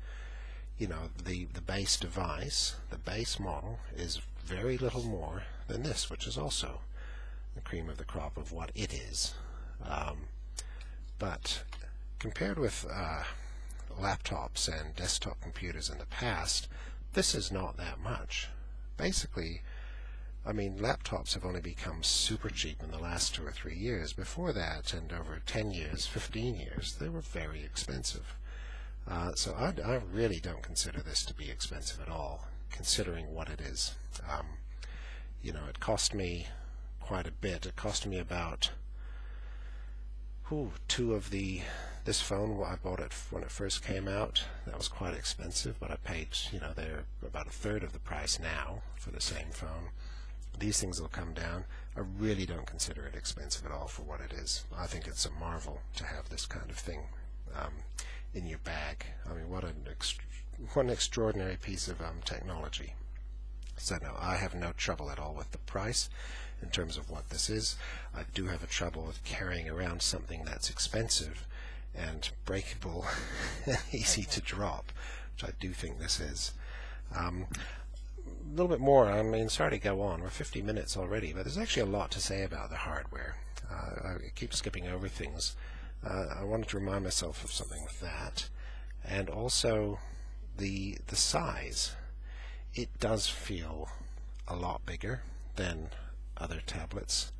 you know, the base device, the base model, is very little more than this, which is also the cream of the crop of what it is. But compared with laptops and desktop computers in the past, this is not that much. Basically, I mean, laptops have only become super cheap in the last 2 or 3 years. Before that, and over 10 years, 15 years, they were very expensive. So I really don't consider this to be expensive at all, considering what it is. You know, it cost me quite a bit. It cost me about two of this phone. I bought it when it first came out. That was quite expensive, but I paid, you know, they're about a third of the price now for the same phone. These things will come down. I really don't consider it expensive at all for what it is. I think it's a marvel to have this kind of thing in your bag. I mean, what an extraordinary piece of technology. So no, I have no trouble at all with the price in terms of what this is. I do have a trouble with carrying around something that's expensive and breakable and easy to drop, which I do think this is. A little bit more. I mean, sorry to go on. We're 50 minutes already, but there's actually a lot to say about the hardware. I keep skipping over things. I wanted to remind myself of something with that, and also the size. It does feel a lot bigger than other tablets.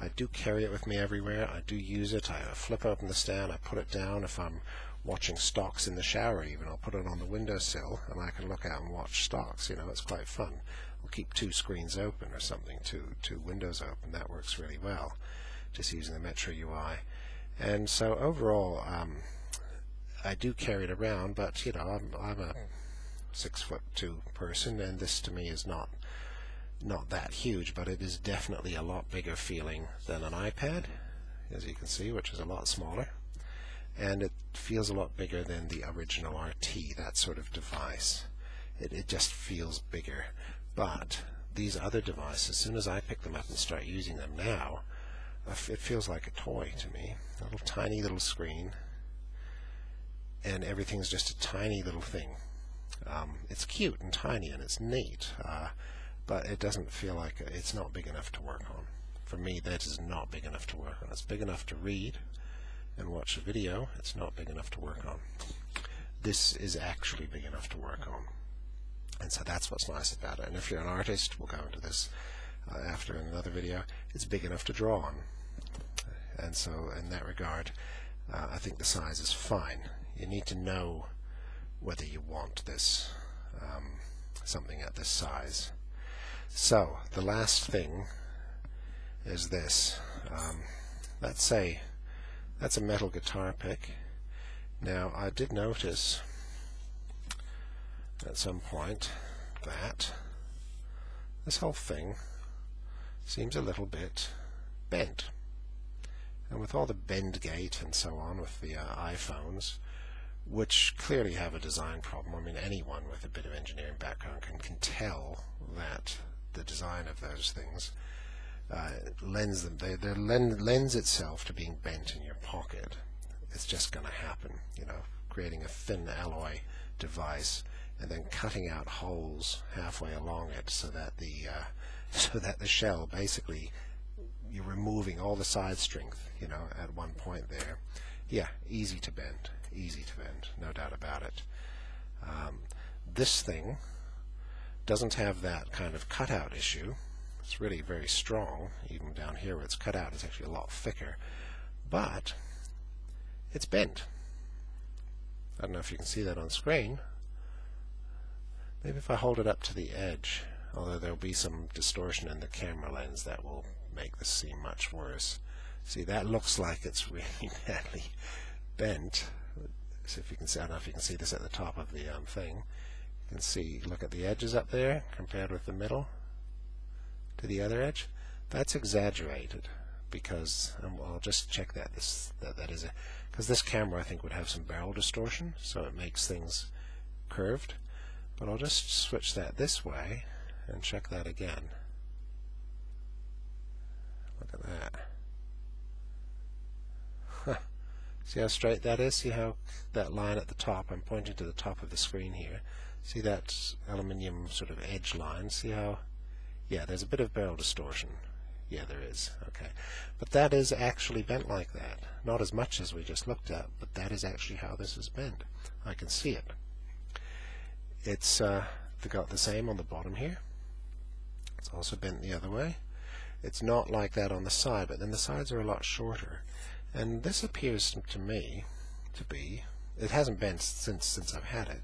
I do carry it with me everywhere. I do use it. I flip open the stand, I put it down. If I'm watching stocks in the shower even, I'll put it on the windowsill and I can look out and watch stocks. You know, it's quite fun. I'll keep 2 screens open or something, two windows open. That works really well, just using the Metro UI. And so overall, I do carry it around, but you know, I'm a 6'2" person, and this to me is not that huge, but it is definitely a lot bigger feeling than an iPad, as you can see, which is a lot smaller, and it feels a lot bigger than the original RT, that sort of device. It just feels bigger. But these other devices, as soon as I pick them up and start using them now, it feels like a toy to me. A little tiny little screen, and everything's just a tiny little thing. It's cute and tiny and it's neat, but it doesn't feel like it's not big enough to work on. For me, that is not big enough to work on. It's big enough to read and watch a video. It's not big enough to work on. This is actually big enough to work on, and so that's what's nice about it. And if you're an artist, we'll go into this after in another video, it's big enough to draw on. And so in that regard, I think the size is fine. You need to know whether you want this something at this size. So the last thing is this. That's a metal guitar pick. Now I did notice at some point that this whole thing seems a little bit bent, and with all the bend gate and so on with the iPhones, which clearly have a design problem. I mean, anyone with a bit of engineering background can tell that the design of those things lends itself to being bent in your pocket. It's just going to happen, you know, creating a thin alloy device and then cutting out holes halfway along it so that the shell, basically, you're removing all the side strength, you know, at one point there. Yeah, easy to bend, no doubt about it. This thing doesn't have that kind of cutout issue. It's really very strong. Even down here where it's cut out, it's actually a lot thicker, but it's bent. I don't know if you can see that on screen. Maybe if I hold it up to the edge, although there'll be some distortion in the camera lens that will make this seem much worse. See, that looks like it's really badly bent. So if you can see, I don't know if you can see this at the top of the thing. You can see, look at the edges up there compared with the middle to the other edge. That's exaggerated because I'll just check that that is because this camera I think would have some barrel distortion, so it makes things curved. But I'll just switch that this way and check that again. Look at that. Huh. See how straight that is? See how that line at the top, I'm pointing to the top of the screen here. See that aluminium sort of edge line? See how, yeah, there's a bit of barrel distortion. Yeah, there is. Okay. But that is actually bent like that. Not as much as we just looked at, but that is actually how this is bent. I can see it. It's got the same on the bottom here. It's also bent the other way. It's not like that on the side, but then the sides are a lot shorter. And this appears to me to be, it hasn't bent since I've had it.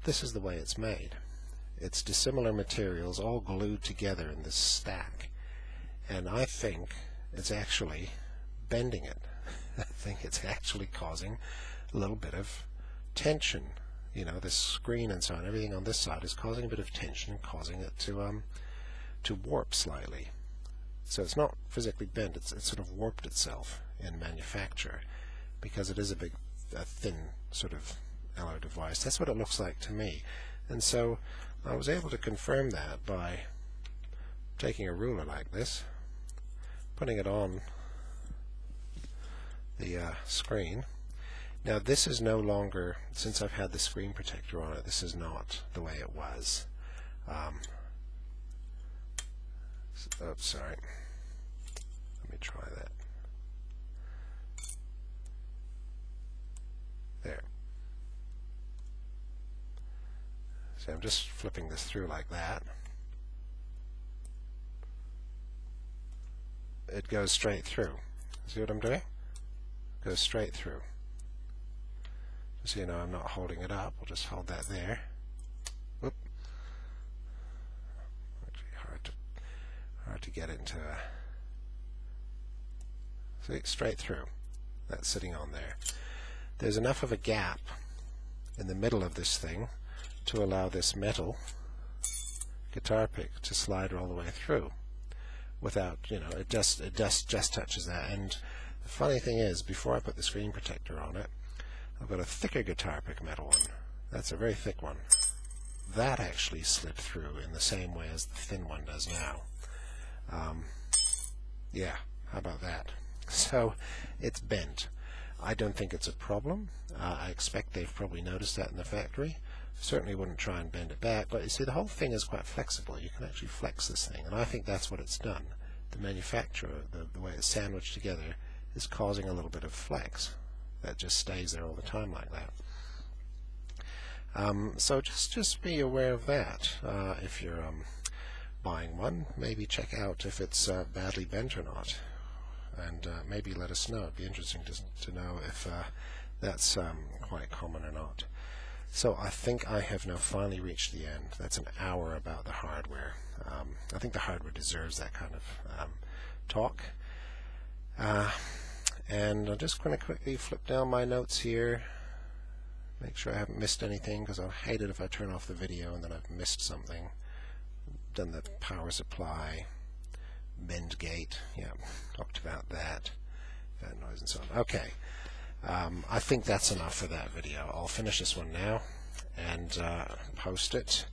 This is the way it's made. It's dissimilar materials all glued together in this stack. And I think it's actually bending it. I think it's actually causing a little bit of tension. You know, this screen and so on, everything on this side is causing a bit of tension and causing it to warp slightly. So it's not physically bent, it's sort of warped itself in manufacture because it is a thin sort of alloy device. That's what it looks like to me. And so I was able to confirm that by taking a ruler like this, putting it on the screen. Now this is no longer, since I've had the screen protector on it, this is not the way it was. Oh, sorry. Let me try that. There. So I'm just flipping this through like that. It goes straight through. See what I'm doing? It goes straight through. Just so you know, I'm not holding it up. We'll just hold that there. Whoop. Actually hard to get into. See, straight through. That's sitting on there. There's enough of a gap in the middle of this thing to allow this metal guitar pick to slide all the way through without, you know, it just touches that. And the funny thing is, before I put the screen protector on it, I've got a thicker guitar pick metal one. That's a very thick one. That actually slipped through in the same way as the thin one does now. Yeah, how about that? So it's bent. I don't think it's a problem. I expect they've probably noticed that in the factory. Certainly wouldn't try and bend it back, but you see, the whole thing is quite flexible. You can actually flex this thing, and I think that's what it's done. The manufacturer, the way it's sandwiched together, is causing a little bit of flex that just stays there all the time like that. So just be aware of that. If you're buying one, maybe check out if it's badly bent or not, and maybe let us know. It'd be interesting to know if that's quite common or not. So I think I have now finally reached the end. That's an hour about the hardware. I think the hardware deserves that kind of talk. And I'm just going to quickly flip down my notes here, make sure I haven't missed anything, because I'll hate it if I turn off the video and then I've missed something. Done the power supply, bend gate, yeah, talked about that, fan noise and so on. Okay, I think that's enough for that video. I'll finish this one now and post it,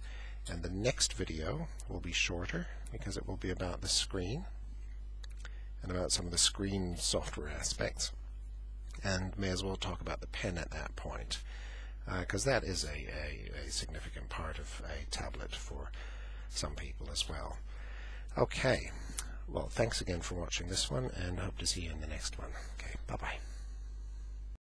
and the next video will be shorter because it will be about the screen and about some of the screen software aspects, and may as well talk about the pen at that point, because that is a significant part of a tablet for some people as well. Okay, well, thanks again for watching this one, and hope to see you in the next one. Okay, bye-bye.